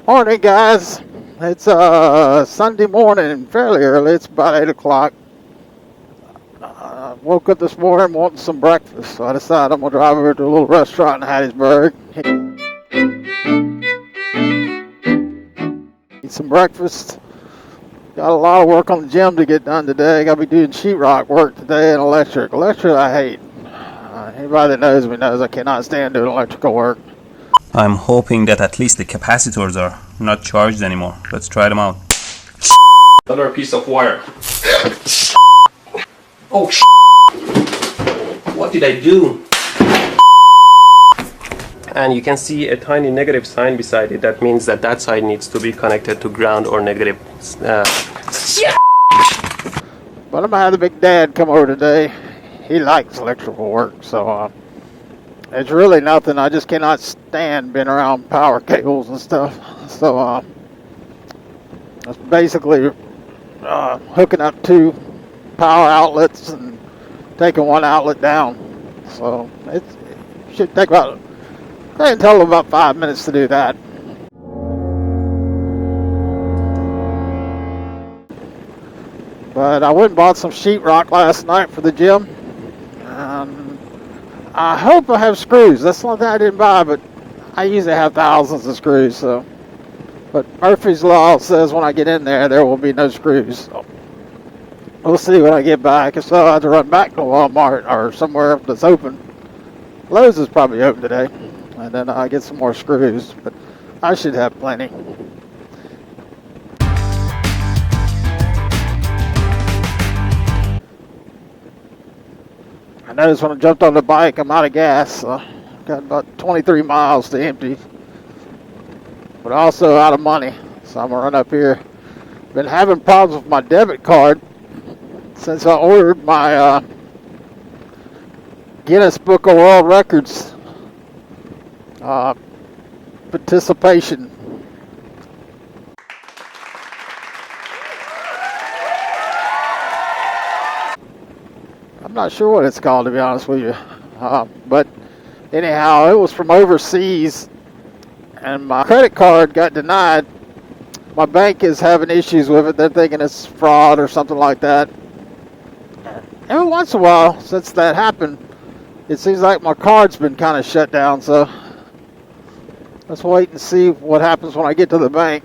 Morning, guys. It's Sunday morning, fairly early. It's about 8 o'clock. Woke up this morning wanting some breakfast, so I decided I'm going to drive over to a little restaurant in Hattiesburg. Eat some breakfast. Got a lot of work on the gym to get done today. Got to be doing sheetrock work today and electric. Electric I hate. Anybody that knows me knows I cannot stand doing electrical work. I'm hoping that at least the capacitors are not charged anymore. Let's try them out. Another piece of wire. Oh, what did I do? And you can see a tiny negative sign beside it. That means that that side needs to be connected to ground or negative. But I'm gonna have the big dad come over today. He likes electrical work, so it's really nothing. I just cannot stand being around power cables and stuff. So that's basically hooking up two power outlets and taking one outlet down. So it should take about, I can tell them about 5 minutes to do that. But I went and bought some sheetrock last night for the gym. I hope I have screws. That's the only thing I didn't buy, but I usually have thousands of screws. So, but Murphy's Law says when I get in there, there will be no screws. So we'll see when I get back. If so, I have to run back to Walmart or somewhere that's open. Lowe's is probably open today, and then I get some more screws. But I should have plenty. I noticed when I jumped on the bike, I'm out of gas. So got about 23 miles to empty, but also out of money. So I'm gonna run up here. Been having problems with my debit card since I ordered my Guinness Book of World Records participation. I'm not sure what it's called, to be honest with you. But anyhow, it was from overseas, and my credit card got denied. My bank is having issues with it. They're thinking it's fraud or something like that. Every once in a while, since that happened, it seems like my card's been kind of shut down. So let's wait and see what happens when I get to the bank.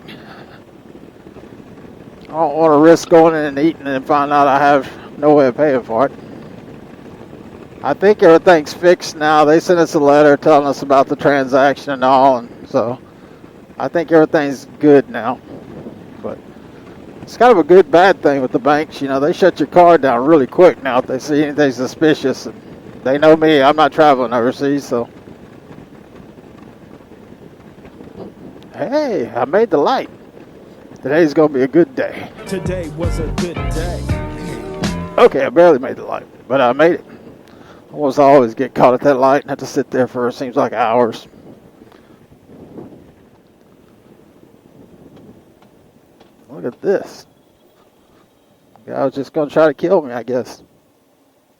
I don't want to risk going in and eating and find out I have no way of paying for it. I think everything's fixed now. They sent us a letter telling us about the transaction and all, and so I think everything's good now. But it's kind of a good bad thing with the banks. You know, they shut your card down really quick now if they see anything suspicious. And they know me. I'm not traveling overseas, so. Hey, I made the light. Today's going to be a good day. Today was a good day. Okay, I barely made the light, but I made it. I almost always get caught at that light and have to sit there for, it seems like, hours. Look at this. The guy was just going to try to kill me, I guess.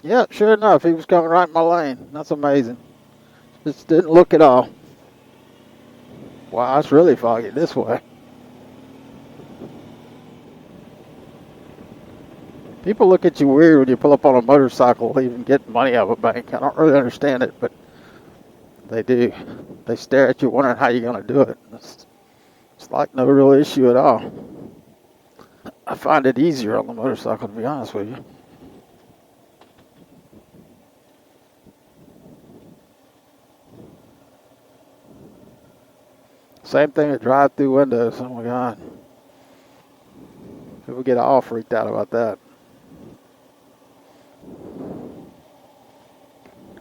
Yeah, sure enough, he was coming right in my lane. That's amazing. Just didn't look at all. Wow, it's really foggy this way. People look at you weird when you pull up on a motorcycle even get money out of a bank. I don't really understand it, but they do. They stare at you wondering how you're going to do it. It's like no real issue at all. I find it easier on the motorcycle, to be honest with you. Same thing with drive-through windows. Oh my God. People get all freaked out about that.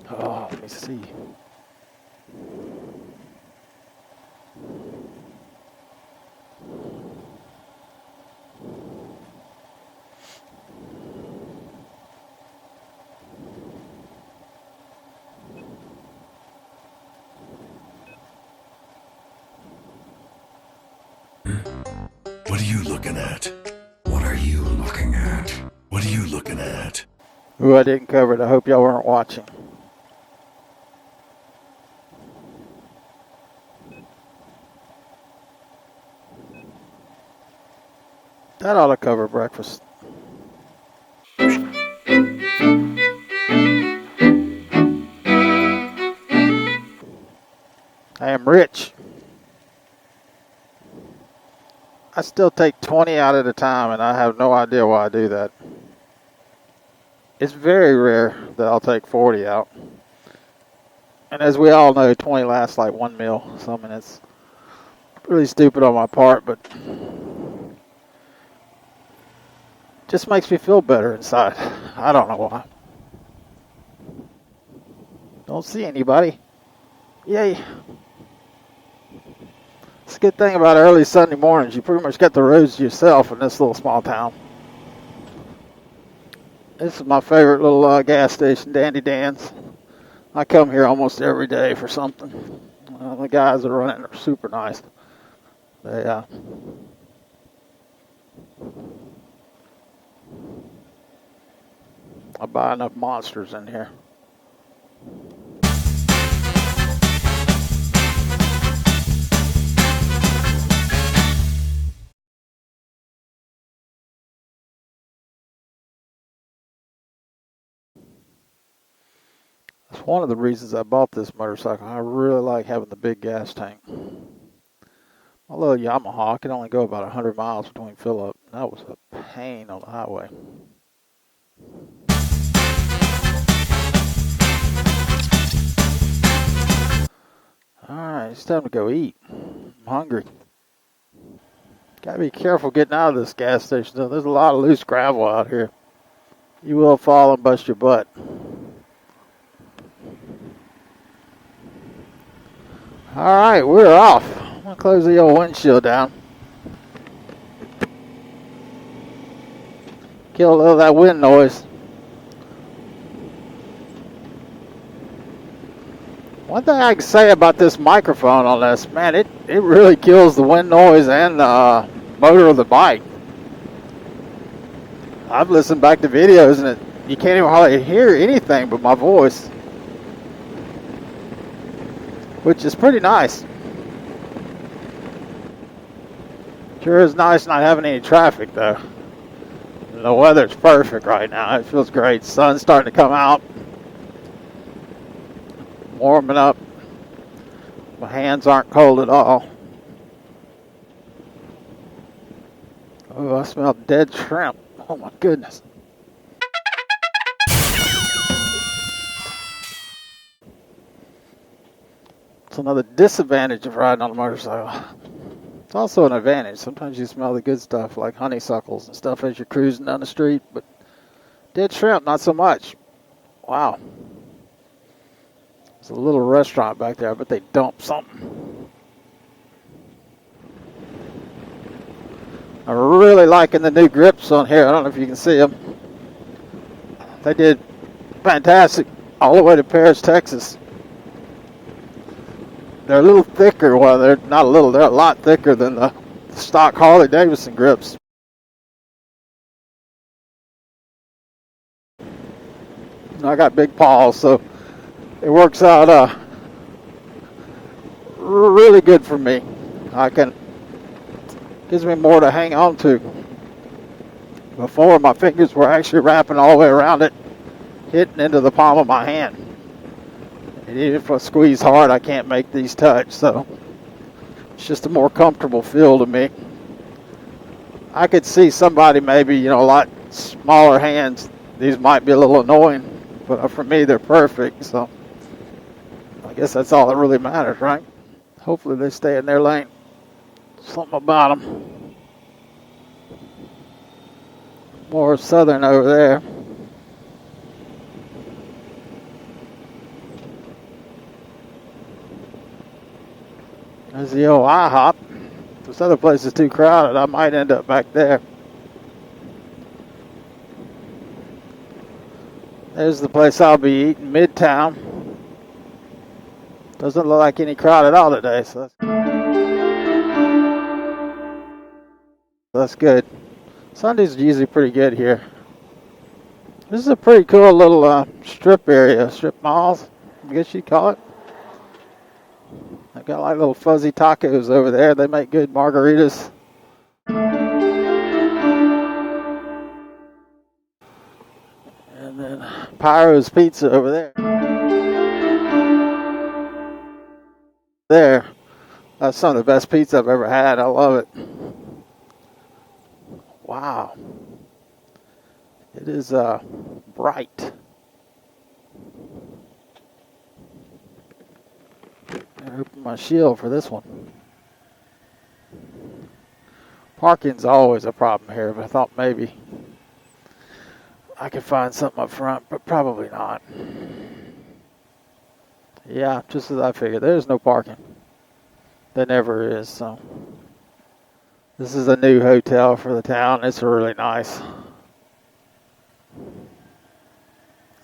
Oh, let me see. What are you looking at? What are you looking at? What are you looking at? Ooh, I didn't cover it. I hope y'all weren't watching. That ought to cover breakfast. I am rich. I still take 20 out at a time, and I have no idea why I do that. It's very rare that I'll take 40 out. And as we all know, 20 lasts like one meal. So, I mean, it's really stupid on my part, but just makes me feel better inside. I don't know why. Don't see anybody. Yay. It's a good thing about early Sunday mornings. You pretty much got the roads to yourself in this little small town. This is my favorite little gas station, Dandy Dan's. I come here almost every day for something. The guys that run it are super nice. They, I buy enough monsters in here. That's one of the reasons I bought this motorcycle. I really like having the big gas tank. My little Yamaha, I could only go about 100 miles between fill-up. That was a pain on the highway. Alright, it's time to go eat. I'm hungry. Gotta be careful getting out of this gas station though. There's a lot of loose gravel out here. You will fall and bust your butt. Alright, we're off. I'm gonna close the old windshield down. Kill a little of that wind noise. One thing I can say about this microphone on this, man, it really kills the wind noise and the motor of the bike. I've listened back to videos and you can't even hardly hear anything but my voice, which is pretty nice. Sure is nice not having any traffic though. The weather's perfect right now. It feels great. Sun's starting to come out. Warming up. My hands aren't cold at all. Oh, I smell dead shrimp. Oh my goodness. It's another disadvantage of riding on a motorcycle. It's also an advantage. Sometimes you smell the good stuff like honeysuckles and stuff as you're cruising down the street, but dead shrimp, not so much. Wow. There's a little restaurant back there, but they dump something. I'm really liking the new grips on here. I don't know if you can see them. They did fantastic all the way to Paris, Texas. They're a little thicker. Well, they're not a little. They're a lot thicker than the stock Harley-Davidson grips. I got big paws, so it works out really good for me. Gives me more to hang on to. Before, my fingers were actually wrapping all the way around it, hitting into the palm of my hand. And even if I squeeze hard, I can't make these touch, so it's just a more comfortable feel to me. I could see somebody maybe, a lot smaller hands, these might be a little annoying, but for me, they're perfect, so I guess that's all that really matters, right? Hopefully they stay in their lane. Something about them. More southern over there. There's the old IHOP. If this other place is too crowded, I might end up back there. There's the place I'll be eating, Midtown. Doesn't look like any crowd at all today, so that's good. Sunday's usually pretty good here. This is a pretty cool little strip area, strip malls, I guess you'd call it. They've got like little fuzzy tacos over there. They make good margaritas. Pyro's Pizza over there. There. That's some of the best pizza I've ever had. I love it. Wow. It is bright. I open my shield for this one. Parking's always a problem here, but I thought maybe I could find something up front, but probably not. Yeah, just as I figured. There's no parking. There never is, so. This is a new hotel for the town. It's really nice. I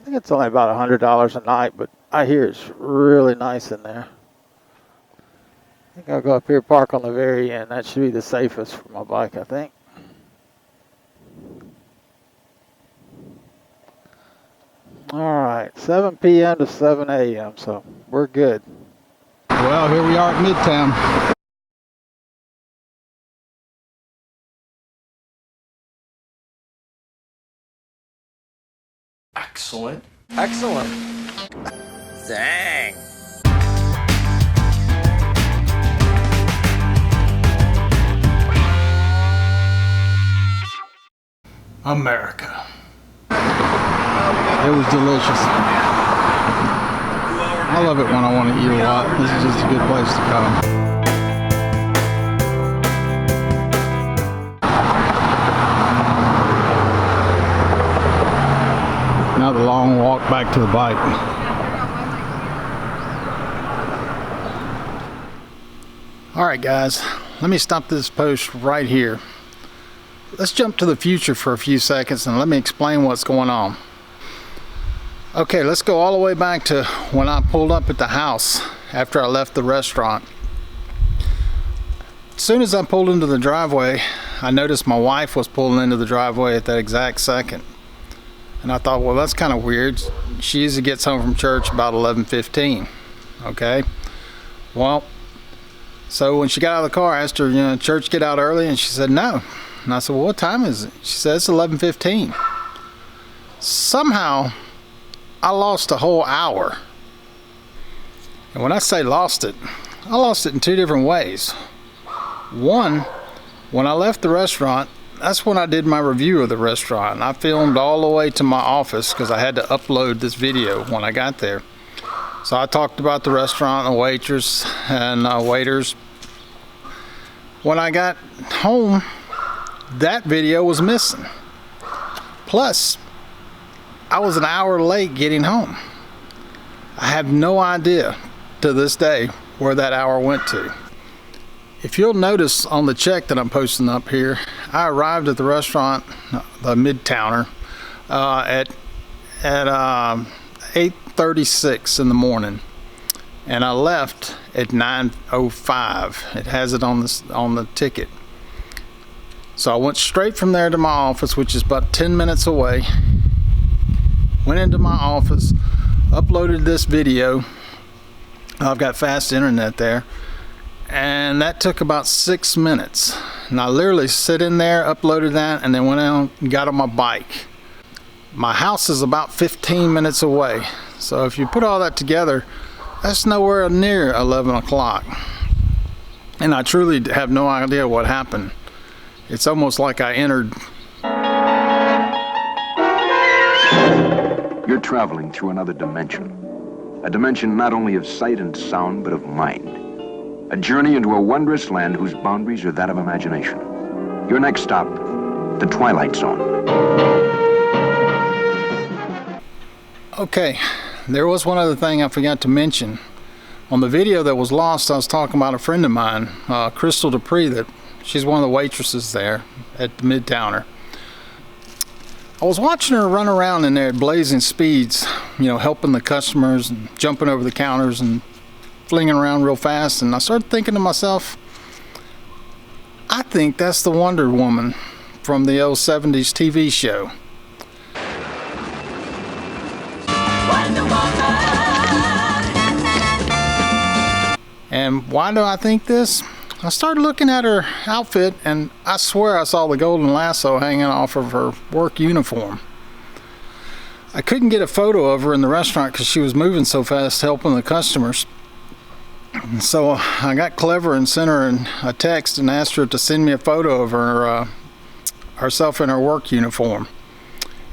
think it's only about $100 a night, but I hear it's really nice in there. I think I'll go up here, park on the very end. That should be the safest for my bike, I think. Alright, 7 p.m. to 7 a.m., so we're good. Well, here we are at Midtown. Excellent. Excellent. Dang. America. It was delicious. I love it when I want to eat a lot. This is just a good place to come. Now the long walk back to the bike. Alright guys, let me stop this post right here. Let's jump to the future for a few seconds and let me explain what's going on. Okay, let's go all the way back to when I pulled up at the house after I left the restaurant. As soon as I pulled into the driveway, I noticed my wife was pulling into the driveway at that exact second. And I thought, well, that's kind of weird. She usually gets home from church about 11:15. Okay. Well, so when she got out of the car, I asked her, church get out early? And she said, no. And I said, well, what time is it? She said, it's 11:15. Somehow, I lost a whole hour. And when I say lost it, I lost it in two different ways. One, when I left the restaurant, that's when I did my review of the restaurant. I filmed all the way to my office because I had to upload this video when I got there. So I talked about the restaurant and the waitress and waiters. When I got home, that video was missing. Plus, I was an hour late getting home. I have no idea to this day where that hour went to. If you'll notice on the check that I'm posting up here, I arrived at the restaurant, the Midtowner, at 8:36 in the morning, and I left at 9:05. It has it on the ticket. So I went straight from there to my office, which is about 10 minutes away. Went into my office, uploaded this video. I've got fast internet there. And that took about 6 minutes. And I literally sit in there, uploaded that, and then went out and got on my bike. My house is about 15 minutes away. So if you put all that together, that's nowhere near 11 o'clock. And I truly have no idea what happened. It's almost like I entered. You're traveling through another dimension. A dimension not only of sight and sound, but of mind. A journey into a wondrous land whose boundaries are that of imagination. Your next stop, the Twilight Zone. Okay, there was one other thing I forgot to mention. On the video that was lost, I was talking about a friend of mine, Crystal Dupree, that she's one of the waitresses there at the Midtowner. I was watching her run around in there at blazing speeds, helping the customers and jumping over the counters and flinging around real fast, and I started thinking to myself, I think that's the Wonder Woman from the old 70s TV show. Wonder Woman. And why do I think this? I started looking at her outfit, and I swear I saw the golden lasso hanging off of her work uniform. I couldn't get a photo of her in the restaurant because she was moving so fast helping the customers. And so I got clever and sent her a text and asked her to send me a photo of her herself in her work uniform.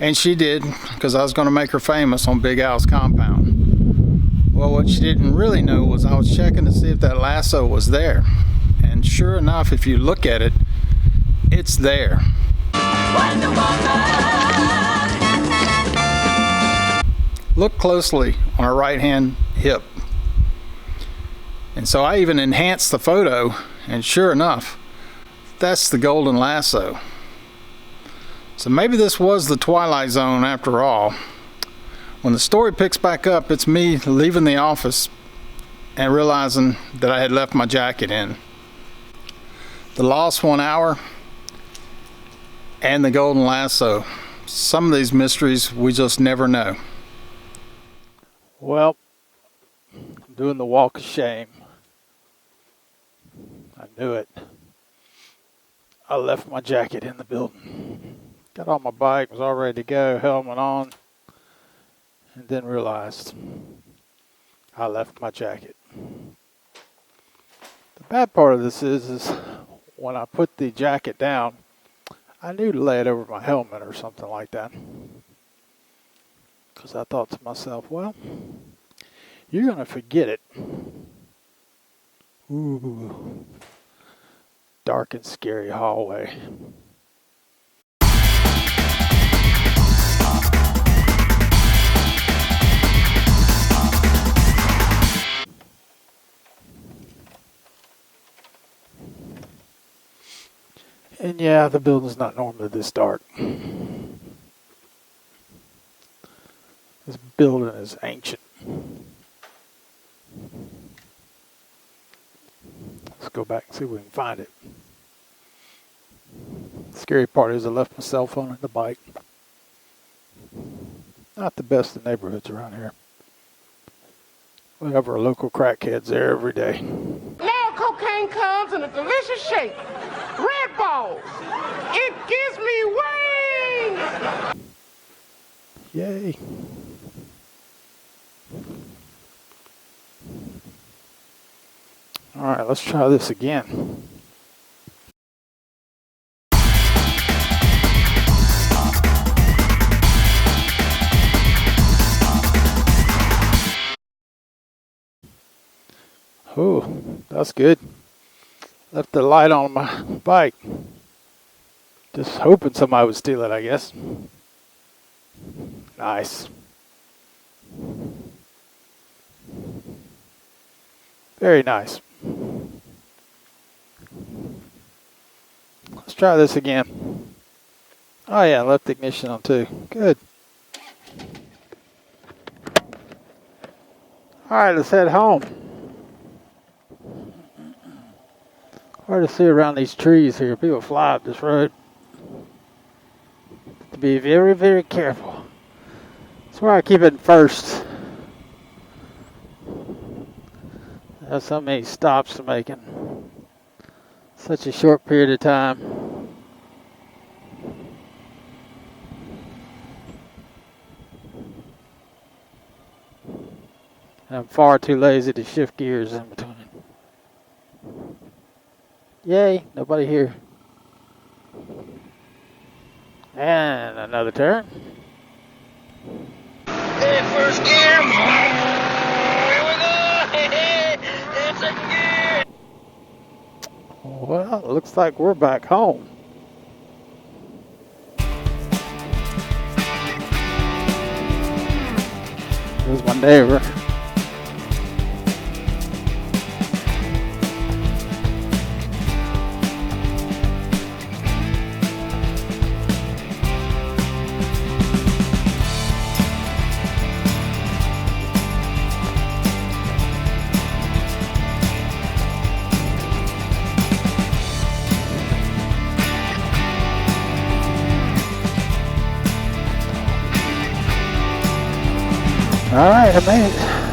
And she did, because I was going to make her famous on Big Al's compound. Well, what she didn't really know was I was checking to see if that lasso was there. And sure enough, if you look at it, it's there. Look closely on her right hand hip. And so I even enhanced the photo, and sure enough, that's the golden lasso. So maybe this was the Twilight Zone after all. When the story picks back up, it's me leaving the office and realizing that I had left my jacket in. The lost 1 hour and the golden lasso. Some of these mysteries we just never know. Well, I'm doing the walk of shame. I knew it. I left my jacket in the building. Got on my bike, was all ready to go, helmet on, and then realized I left my jacket. The bad part of this is when I put the jacket down, I knew to lay it over my helmet or something like that. Because I thought to myself, well, you're going to forget it. Ooh, dark and scary hallway. And yeah, the building's not normally this dark. This building is ancient. Let's go back and see if we can find it. The scary part is I left my cell phone and the bike. Not the best of neighborhoods around here. We have our local crackheads there every day. Now cocaine comes in a delicious shape. Red balls. It gives me wings. Yay. All right, let's try this again. Oh, that's good. Left the light on my bike. Just hoping somebody would steal it, I guess. Nice. Very nice. Let's try this again. Oh yeah, left the ignition on too. Good. Alright, let's head home. Hard to see around these trees here. People fly up this road. To be very, very careful. That's why I keep it first. There's so many stops to make in such a short period of time. And I'm far too lazy to shift gears in between. Yay, nobody here. And another turn. Hey, first gear. Here we go. It's a gear. Well, it looks like we're back home. There's my neighbor. All right, I made it.